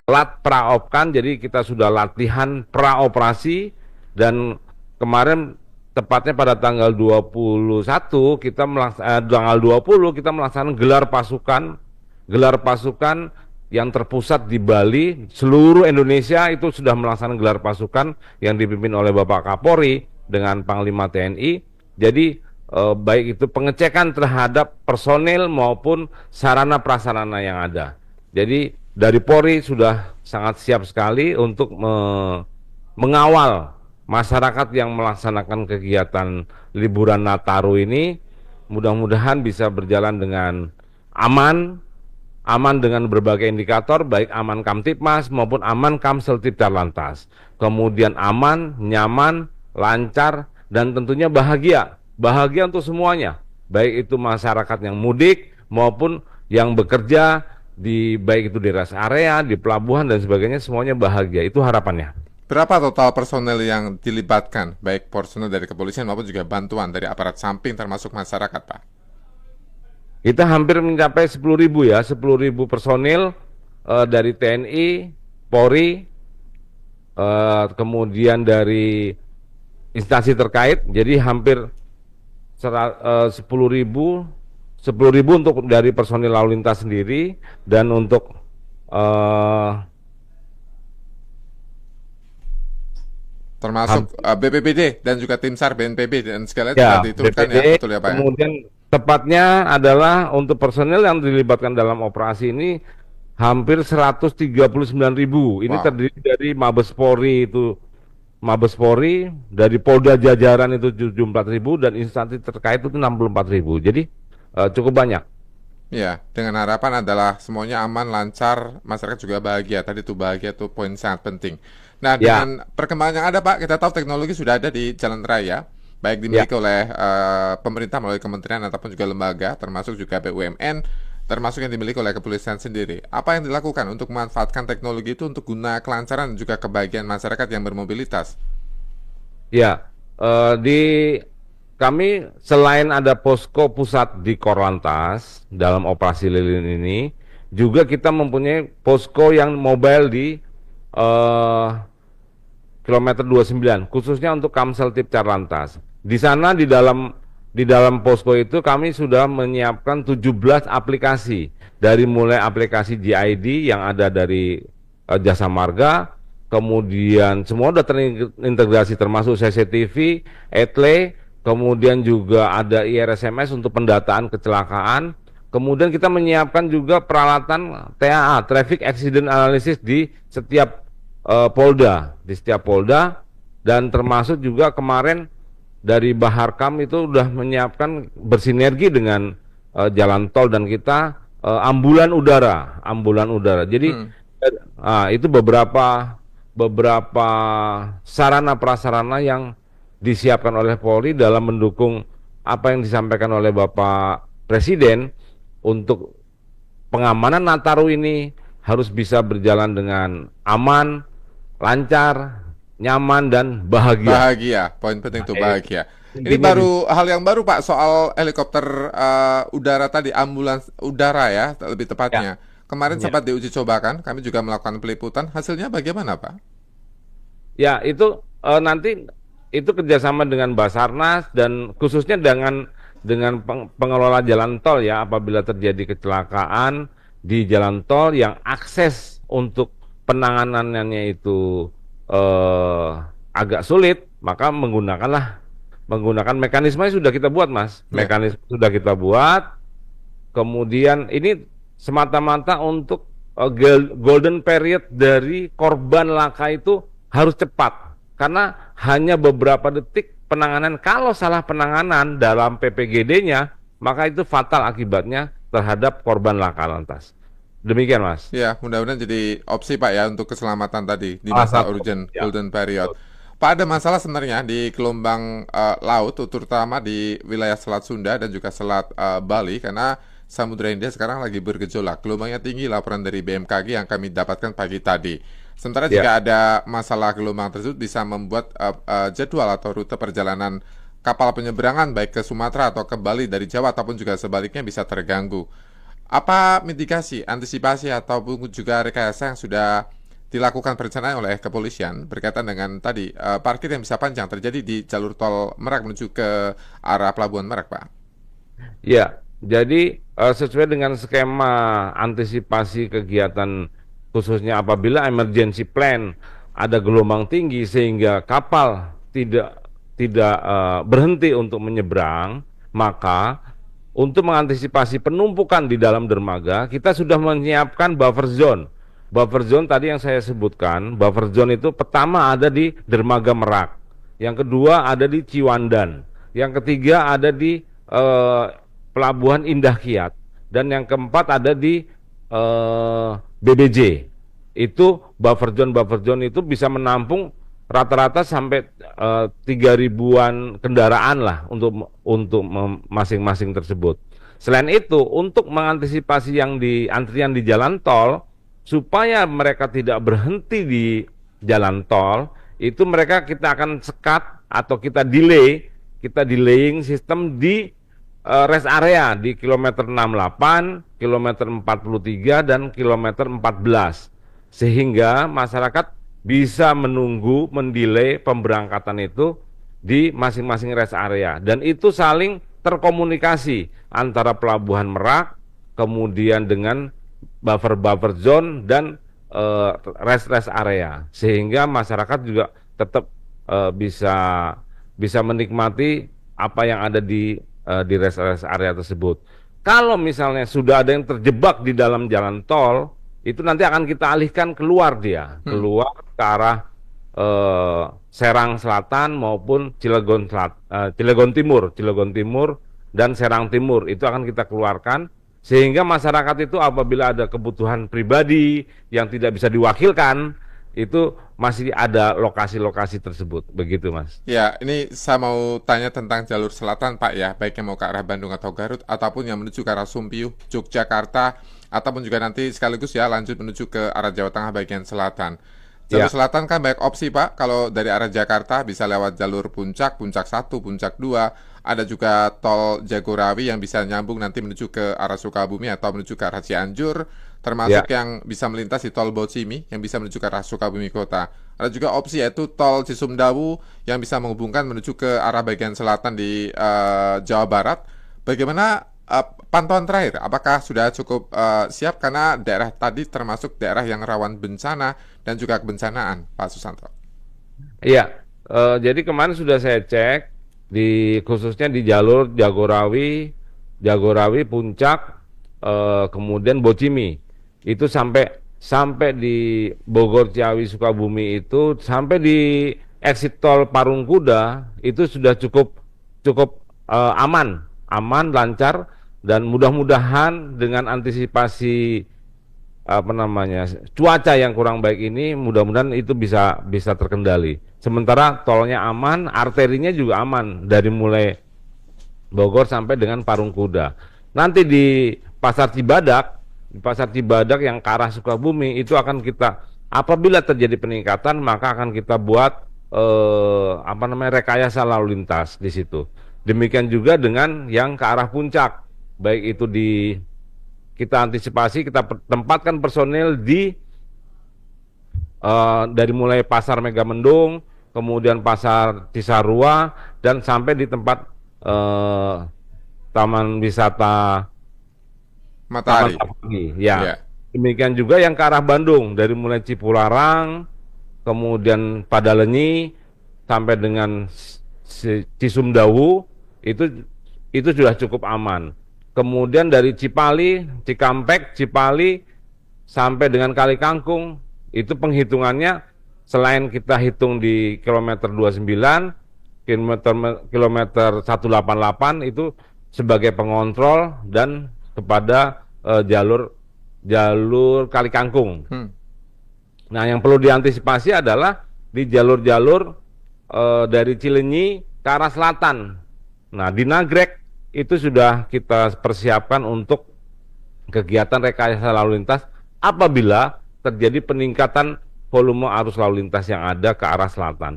lat praopkan, jadi kita sudah latihan praoperasi dan kemarin tepatnya pada tanggal 21 tanggal 20 kita melaksanakan gelar pasukan yang terpusat di Bali. Seluruh Indonesia itu sudah melaksanakan gelar pasukan yang dipimpin oleh Bapak Kapolri dengan Panglima TNI. Jadi baik itu pengecekan terhadap personil maupun sarana prasarana yang ada. Jadi dari Polri sudah sangat siap sekali untuk mengawal masyarakat yang melaksanakan kegiatan liburan Nataru ini. Mudah-mudahan bisa berjalan dengan aman, aman dengan berbagai indikator, baik aman Kamtipmas maupun aman Kamseltib Lantas. Kemudian aman, nyaman, lancar, dan tentunya bahagia. Bahagia untuk semuanya, baik itu masyarakat yang mudik maupun yang bekerja baik itu di rest area, di pelabuhan dan sebagainya, semuanya bahagia. Itu harapannya. Berapa total personel yang dilibatkan, baik personel dari kepolisian maupun juga bantuan dari aparat samping termasuk masyarakat, Pak? Kita hampir mencapai 10.000 ya, 10.000 personil dari TNI, Polri, kemudian dari instansi terkait, jadi hampir 10.000 untuk dari personil lalu lintas sendiri, dan untuk Termasuk BPBD dan juga tim SAR BNPB dan segala juga ya, diturunkan BPD, ya, betul ya Pak ya? kemudian tepatnya adalah untuk personil yang dilibatkan dalam operasi ini hampir 139.000. Ini Wow. terdiri dari Mabes Polri itu, Mabes Polri, dari Polda jajaran itu 74.000 dan instansi terkait itu 64.000. Jadi cukup banyak. Ya, dengan harapan adalah semuanya aman, lancar, masyarakat juga bahagia. Tadi itu bahagia itu poin sangat penting. Nah, Ya, dengan perkembangan yang ada Pak, kita tahu teknologi sudah ada di jalan raya, baik ya. dimiliki oleh pemerintah melalui kementerian ataupun juga lembaga, termasuk juga BUMN, termasuk yang dimiliki oleh kepolisian sendiri. Apa yang dilakukan untuk memanfaatkan teknologi itu untuk guna kelancaran dan juga kebahagiaan masyarakat yang bermobilitas? Ya, di kami selain ada posko pusat di Korlantas dalam operasi lilin ini, juga kita mempunyai posko yang mobile di eh, kilometer 29, khususnya untuk Kamseltib Carlantas. Di sana di dalam posko itu kami sudah menyiapkan 17 aplikasi, dari mulai aplikasi GID yang ada dari Jasa Marga, kemudian semua sudah terintegrasi termasuk CCTV, ETLE, kemudian juga ada IRSMS untuk pendataan kecelakaan. Kemudian kita menyiapkan juga peralatan TAA, Traffic Accident Analysis, di setiap Polda, dan termasuk juga kemarin dari Baharkam itu sudah menyiapkan bersinergi dengan jalan tol, dan kita ambulan udara. Jadi Hmm. itu beberapa sarana prasarana yang disiapkan oleh Polri dalam mendukung apa yang disampaikan oleh Bapak Presiden untuk pengamanan Nataru ini harus bisa berjalan dengan aman, lancar, nyaman, dan bahagia. Bahagia, poin penting Nah, itu bahagia. Ini intinya di baru hal yang baru Pak soal helikopter udara tadi, ambulans udara ya, lebih ya, tepatnya. Kemarin ya. sempat diuji cobakan, kami juga melakukan peliputan. Hasilnya bagaimana Pak? Ya, itu nanti itu kerjasama dengan Basarnas dan khususnya dengan pengelola jalan tol ya, apabila terjadi kecelakaan di jalan tol yang akses untuk penanganannya itu eh, agak sulit, maka menggunakan mekanisme yang sudah kita buat, Mas. Ya, Mekanisme sudah kita buat. Kemudian ini semata-mata untuk golden period dari korban laka itu harus cepat. Karena hanya beberapa detik penanganan, kalau salah penanganan dalam PPGD-nya, maka itu fatal akibatnya terhadap korban laka lantas. Demikian, Mas. ya, mudah-mudahan jadi opsi Pak ya untuk keselamatan tadi di Salah masa satu. urgent Ya. golden period. Pak, ada masalah sebenarnya di gelombang laut, terutama di wilayah Selat Sunda dan juga Selat Bali, karena Samudra Hindia sekarang lagi bergejolak. Gelombangnya tinggi, laporan dari BMKG yang kami dapatkan pagi tadi. Sementara Ya. jika ada masalah gelombang tersebut bisa membuat jadwal atau rute perjalanan kapal penyeberangan baik ke Sumatera atau ke Bali dari Jawa ataupun juga sebaliknya bisa terganggu. Apa mitigasi, antisipasi ataupun juga rekayasa yang sudah dilakukan perencanaan oleh kepolisian berkaitan dengan tadi parkir yang bisa panjang terjadi di jalur tol Merak menuju ke arah Pelabuhan Merak, Pak? Ya, jadi sesuai dengan skema antisipasi kegiatan khususnya apabila emergency plan ada gelombang tinggi sehingga kapal tidak berhenti untuk menyeberang, maka untuk mengantisipasi penumpukan di dalam dermaga, kita sudah menyiapkan buffer zone. Buffer zone tadi yang saya sebutkan, buffer zone itu pertama ada di dermaga Merak, yang kedua ada di Ciwandan, yang ketiga ada di eh, Pelabuhan Indah Kiat, dan yang keempat ada di BBJ. Itu buffer zone itu bisa menampung rata-rata sampai 3.000-an kendaraan lah untuk masing-masing tersebut. Selain itu, untuk mengantisipasi yang di antrian di jalan tol supaya mereka tidak berhenti di jalan tol, itu mereka kita akan sekat atau kita delaying sistem di rest area di kilometer 68, kilometer 43 dan kilometer 14. Sehingga masyarakat bisa menunggu, mendelay pemberangkatan itu di masing-masing rest area, dan itu saling terkomunikasi antara Pelabuhan Merak kemudian dengan buffer zone dan rest area, sehingga masyarakat juga tetap bisa bisa menikmati apa yang ada di rest area tersebut. Kalau misalnya sudah ada yang terjebak di dalam jalan tol, itu nanti akan kita alihkan keluar Hmm. ke arah Serang Selatan maupun Cilegon Timur dan Serang Timur itu akan kita keluarkan sehingga masyarakat itu apabila ada kebutuhan pribadi yang tidak bisa diwakilkan itu masih ada lokasi-lokasi tersebut, begitu Mas. Ya, ini saya mau tanya tentang jalur selatan, Pak ya, baik yang mau ke arah Bandung atau Garut, ataupun yang menuju ke arah Sumpiuh, Yogyakarta, ataupun juga nanti sekaligus ya lanjut menuju ke arah Jawa Tengah bagian selatan. Jalur Ya, selatan kan banyak opsi, Pak. Kalau dari arah Jakarta bisa lewat jalur Puncak, Puncak 1, Puncak 2. Ada juga tol Jagorawi yang bisa nyambung nanti menuju ke arah Sukabumi atau menuju ke arah Cianjur. Termasuk ya, yang bisa melintas di tol Bocimi yang bisa menuju ke arah Sukabumi Kota. Ada juga opsi yaitu tol Cisumdawu yang bisa menghubungkan menuju ke arah bagian selatan di Jawa Barat. Bagaimana pantauan terakhir? Apakah sudah cukup siap karena daerah tadi termasuk daerah yang rawan bencana dan juga kebencanaan, Pak Susanto? iya. Jadi kemarin sudah saya cek di khususnya di jalur Jagorawi Puncak, kemudian Bocimi itu sampai di Bogor Ciawi Sukabumi itu sampai di exit tol Parungkuda itu sudah cukup cukup aman lancar, dan mudah-mudahan dengan antisipasi apa namanya cuaca yang kurang baik ini mudah-mudahan itu bisa bisa terkendali. Sementara tolnya aman, arterinya juga aman dari mulai Bogor sampai dengan Parungkuda. Nanti di Pasar Cibadak yang ke arah Sukabumi itu akan kita apabila terjadi peningkatan maka akan kita buat apa namanya rekayasa lalu lintas di situ. Demikian juga dengan yang ke arah puncak, baik itu di kita antisipasi kita tempatkan personil di dari mulai Pasar Megamendung, kemudian Pasar Cisarua dan sampai di tempat eh, Taman Wisata Taman Matahari. Safari. Ya, Ya. demikian juga yang ke arah Bandung dari mulai Cipularang, kemudian Padalenyi sampai dengan Cisumdawu itu sudah cukup aman. Kemudian dari Cipali, Cikampek, Cipali sampai dengan Kali Kangkung itu penghitungannya selain kita hitung di kilometer 29, kilometer kilometer 188 itu sebagai pengontrol dan kepada jalur jalur Kali Kangkung. Hmm. Nah, yang perlu diantisipasi adalah di jalur-jalur dari Cilenyi ke arah selatan. Nah, di Nagrek itu sudah kita persiapkan untuk kegiatan rekayasa lalu lintas apabila terjadi peningkatan volume arus lalu lintas yang ada ke arah selatan.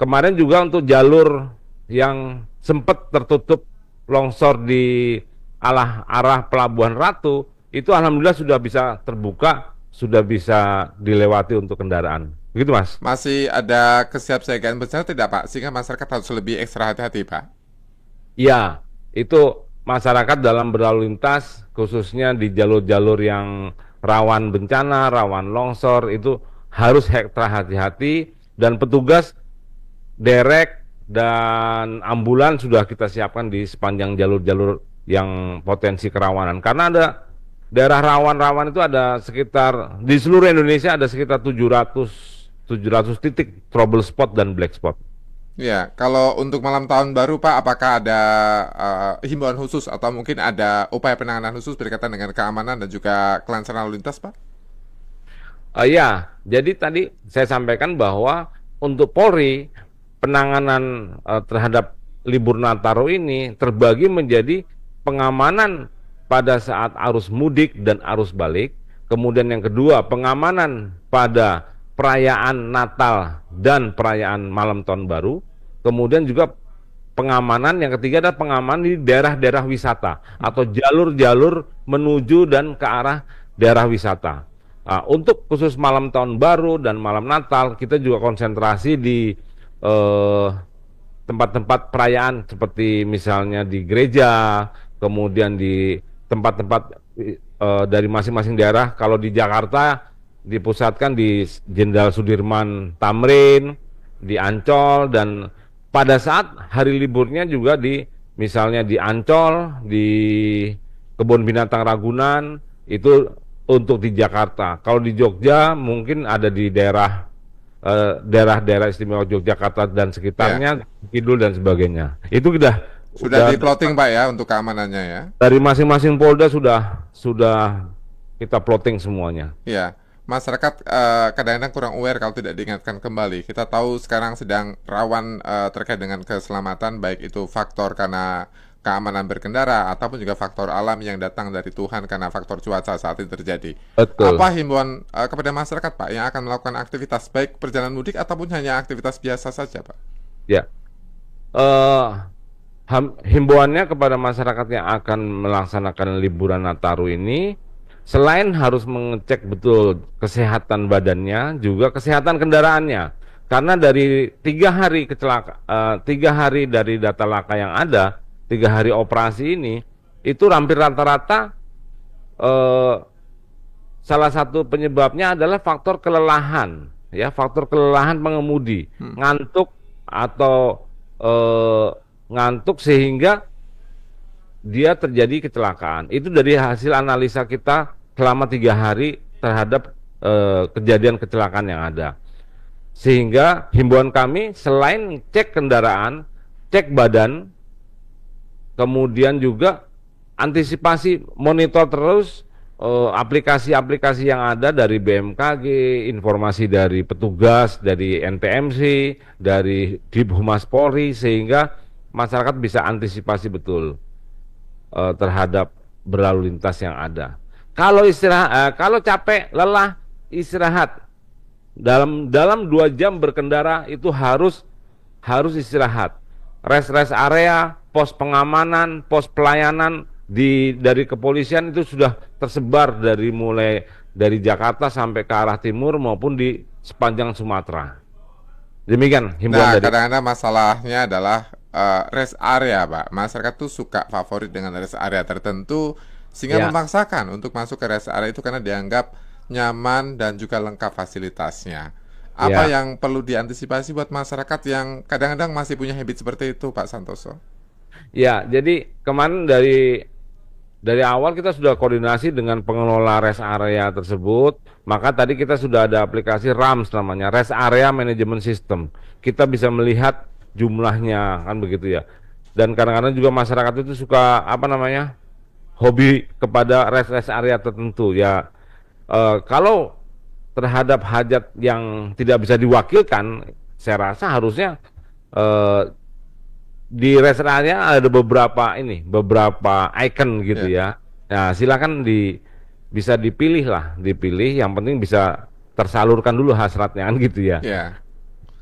Kemarin juga untuk jalur yang sempat tertutup longsor di arah Pelabuhan Ratu itu alhamdulillah sudah bisa terbuka, sudah bisa dilewati untuk kendaraan. Begitu, Mas. Masih ada kesiapsiagaan bencana tidak Pak? Sehingga masyarakat harus lebih ekstra hati-hati Pak. Ya, itu masyarakat dalam berlalu lintas, khususnya di jalur-jalur yang rawan bencana, rawan longsor, itu harus ekstra hati-hati, dan petugas derek dan ambulan sudah kita siapkan di sepanjang jalur-jalur yang potensi kerawanan. Karena ada daerah rawan-rawan itu ada sekitar, di seluruh Indonesia ada sekitar 700 titik trouble spot dan black spot. Ya, kalau untuk malam tahun baru Pak, apakah ada himbauan khusus atau mungkin ada upaya penanganan khusus berkaitan dengan keamanan dan juga kelancaran lalu lintas Pak? Ya, jadi tadi saya sampaikan bahwa untuk Polri, penanganan terhadap libur Nataru ini terbagi menjadi pengamanan pada saat arus mudik dan arus balik. Kemudian yang kedua, pengamanan pada perayaan Natal dan perayaan malam tahun baru. Kemudian juga pengamanan yang ketiga adalah pengamanan di daerah-daerah wisata atau jalur-jalur menuju dan ke arah daerah wisata. Nah, untuk khusus malam tahun baru dan malam Natal, kita juga konsentrasi di eh, tempat-tempat perayaan seperti misalnya di gereja, kemudian di tempat-tempat dari masing-masing daerah. Kalau di Jakarta dipusatkan di Jenderal Sudirman Tamrin, di Ancol, dan pada saat hari liburnya juga di misalnya di Ancol, di Kebun Binatang Ragunan, itu untuk di Jakarta. Kalau di Jogja mungkin ada di daerah-daerah istimewa Yogyakarta dan Ya, sekitarnya, Kidul dan sebagainya. Itu sudah udah di plotting Pak ya untuk keamanannya ya. dari masing-masing Polda sudah kita plotting semuanya. Ya, masyarakat kadang-kadang kurang aware kalau tidak diingatkan kembali. Kita tahu sekarang sedang rawan terkait dengan keselamatan, baik itu faktor karena keamanan berkendara ataupun juga faktor alam yang datang dari Tuhan karena faktor cuaca saat ini terjadi. Betul. Apa himbauan kepada masyarakat Pak yang akan melakukan aktivitas baik perjalanan mudik ataupun hanya aktivitas biasa saja Pak? Ya. Eh Himbauannya kepada masyarakat yang akan melaksanakan liburan Nataru ini, selain harus mengecek betul kesehatan badannya, juga kesehatan kendaraannya. Karena dari 3 hari 3 hari dari data laka yang ada, 3 hari operasi ini, itu hampir rata-rata eh, salah satu penyebabnya adalah faktor kelelahan, ya, faktor kelelahan pengemudi, ngantuk atau eh, ngantuk sehingga dia terjadi kecelakaan. Itu dari hasil analisa kita selama 3 hari terhadap kejadian kecelakaan yang ada. Sehingga himbauan kami selain cek kendaraan, cek badan, kemudian juga antisipasi, monitor terus aplikasi-aplikasi yang ada dari BMKG, informasi dari petugas, dari NTMC, dari Dip Humas Polri, sehingga masyarakat bisa antisipasi betul terhadap berlalu lintas yang ada. Kalau kalau capek, lelah, istirahat. Dalam 2 jam berkendara itu harus istirahat. Rest area, pos pengamanan, pos pelayanan dari kepolisian itu sudah tersebar mulai dari Jakarta sampai ke arah timur maupun di sepanjang Sumatera. Demikian himbauan Nah, dari. kadang-kadang masalahnya adalah rest area, Pak. Masyarakat tuh suka favorit dengan rest area tertentu sehingga Ya, memaksakan untuk masuk ke rest area itu karena dianggap nyaman dan juga lengkap fasilitasnya. Apa ya. yang perlu diantisipasi buat masyarakat yang kadang-kadang masih punya habit seperti itu, Pak Santoso? Ya, jadi kemarin dari awal kita sudah koordinasi dengan pengelola rest area tersebut, maka tadi kita sudah ada aplikasi RAMS namanya, Rest Area Management System. Kita bisa melihat jumlahnya, kan begitu ya. Dan kadang-kadang juga masyarakat itu suka apa namanya, hobi kepada rest area tertentu ya. Kalau terhadap hajat yang tidak bisa diwakilkan, saya rasa harusnya eh, di rest area ada beberapa icon gitu Ya, ya. Nah, silakan bisa dipilih. Yang penting bisa tersalurkan dulu hasratnya kan gitu ya. ya.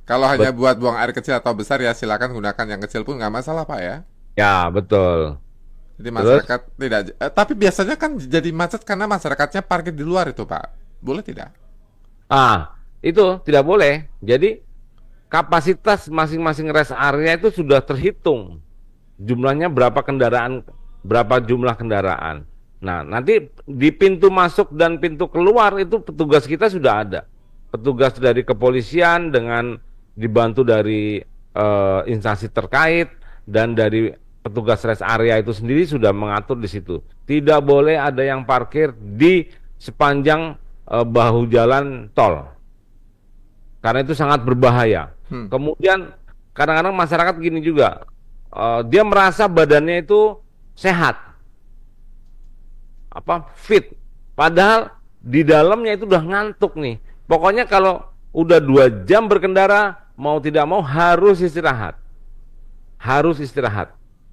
Kalau hanya buat buang air kecil atau besar ya silakan gunakan yang kecil pun nggak masalah, Pak ya. Ya, betul. Jadi Terus, masyarakat tidak, tapi biasanya kan jadi macet karena masyarakatnya parkir di luar itu Pak. Boleh tidak? itu tidak boleh. Jadi kapasitas masing-masing rest area itu sudah terhitung. Jumlahnya berapa jumlah kendaraan. Nah, nanti di pintu masuk dan pintu keluar itu petugas kita sudah ada. Petugas dari kepolisian dengan dibantu dari instansi terkait dan dari petugas rest area itu sendiri sudah mengatur di situ. Tidak boleh ada yang parkir di sepanjang bahu jalan tol karena itu sangat berbahaya. Hmm. Kemudian kadang-kadang masyarakat gini juga, dia merasa badannya itu sehat, fit, padahal di dalamnya itu udah ngantuk nih. Pokoknya kalau udah 2 jam berkendara, mau tidak mau harus istirahat.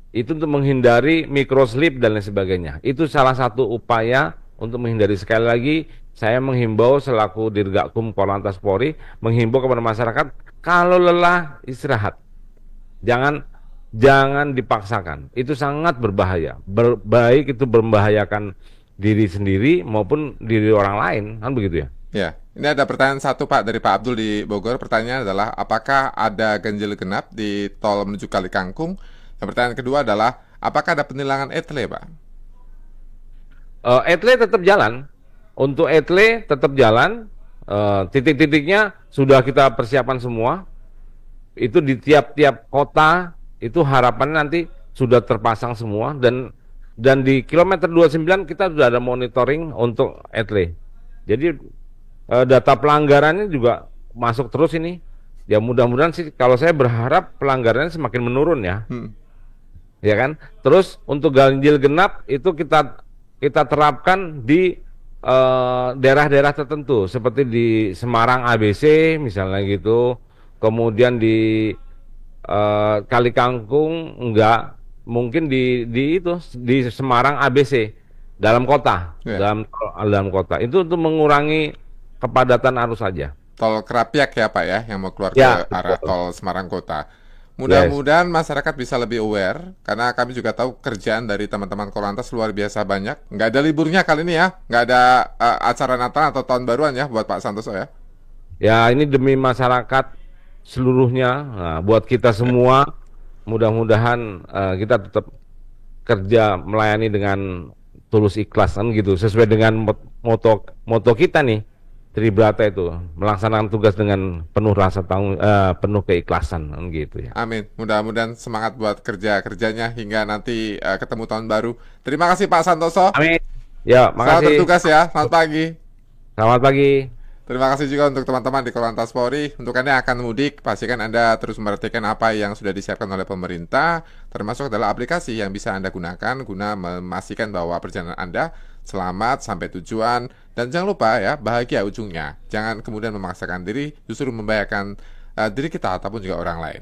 Itu untuk menghindari microsleep dan lain sebagainya. Itu salah satu upaya untuk menghindari. Sekali lagi, saya menghimbau selaku Dirgakum Korlantas Polri, menghimbau kepada masyarakat, kalau lelah istirahat. Jangan jangan dipaksakan. Itu sangat berbahaya. Baik itu membahayakan diri sendiri maupun diri orang lain, kan begitu ya? Ya, ini ada pertanyaan satu Pak dari Pak Abdul di Bogor. Pertanyaannya adalah apakah ada ganjil genap di tol menuju Kali Kangkung? Dan pertanyaan kedua adalah apakah ada penilangan etle Pak? Etle tetap jalan. Untuk etle tetap jalan. Titik-titiknya sudah kita persiapkan semua. Itu di tiap-tiap kota itu harapan nanti sudah terpasang semua dan di kilometer 29 kita sudah ada monitoring untuk etle. Jadi data pelanggarannya juga masuk terus ini. Ya mudah-mudahan sih kalau saya berharap pelanggarannya semakin menurun ya. Ya kan? Terus untuk ganjil genap itu kita terapkan di daerah-daerah tertentu seperti di Semarang ABC misalnya gitu. Kemudian di Kali Kangkung enggak, mungkin di Semarang ABC dalam kota, Ya. dalam kota. Itu untuk mengurangi kepadatan arus saja. Tol Kerapiak ya Pak ya, yang mau keluar ke Ya, arah betul. tol Semarang Kota. Yes. Mudah-mudahan masyarakat bisa lebih aware, karena kami juga tahu kerjaan dari teman-teman Korlantas luar biasa banyak. Nggak ada liburnya kali ini ya, nggak ada acara Natal atau Tahun Baruan ya buat Pak Santoso ya. Ya, ini demi masyarakat seluruhnya. Nah, buat kita semua, mudah-mudahan kita tetap kerja melayani dengan tulus ikhlas kan gitu, sesuai dengan moto moto kita nih, Tribrata itu, melaksanakan tugas dengan penuh keikhlasan kan gitu ya. Amin. Mudah-mudahan semangat buat kerjanya hingga nanti ketemu Tahun Baru. Terima kasih Pak Santoso. Amin. Ya, Selamat makasih. bertugas ya. Selamat pagi. Selamat pagi. Terima kasih juga untuk teman-teman di Korlantas Polri. Untuk Anda yang akan mudik, pastikan Anda terus memperhatikan apa yang sudah disiapkan oleh pemerintah, termasuk adalah aplikasi yang bisa Anda gunakan guna memastikan bahwa perjalanan Anda selamat sampai tujuan. Dan jangan lupa ya, bahagia ujungnya. Jangan kemudian memaksakan diri, justru membahayakan diri kita ataupun juga orang lain.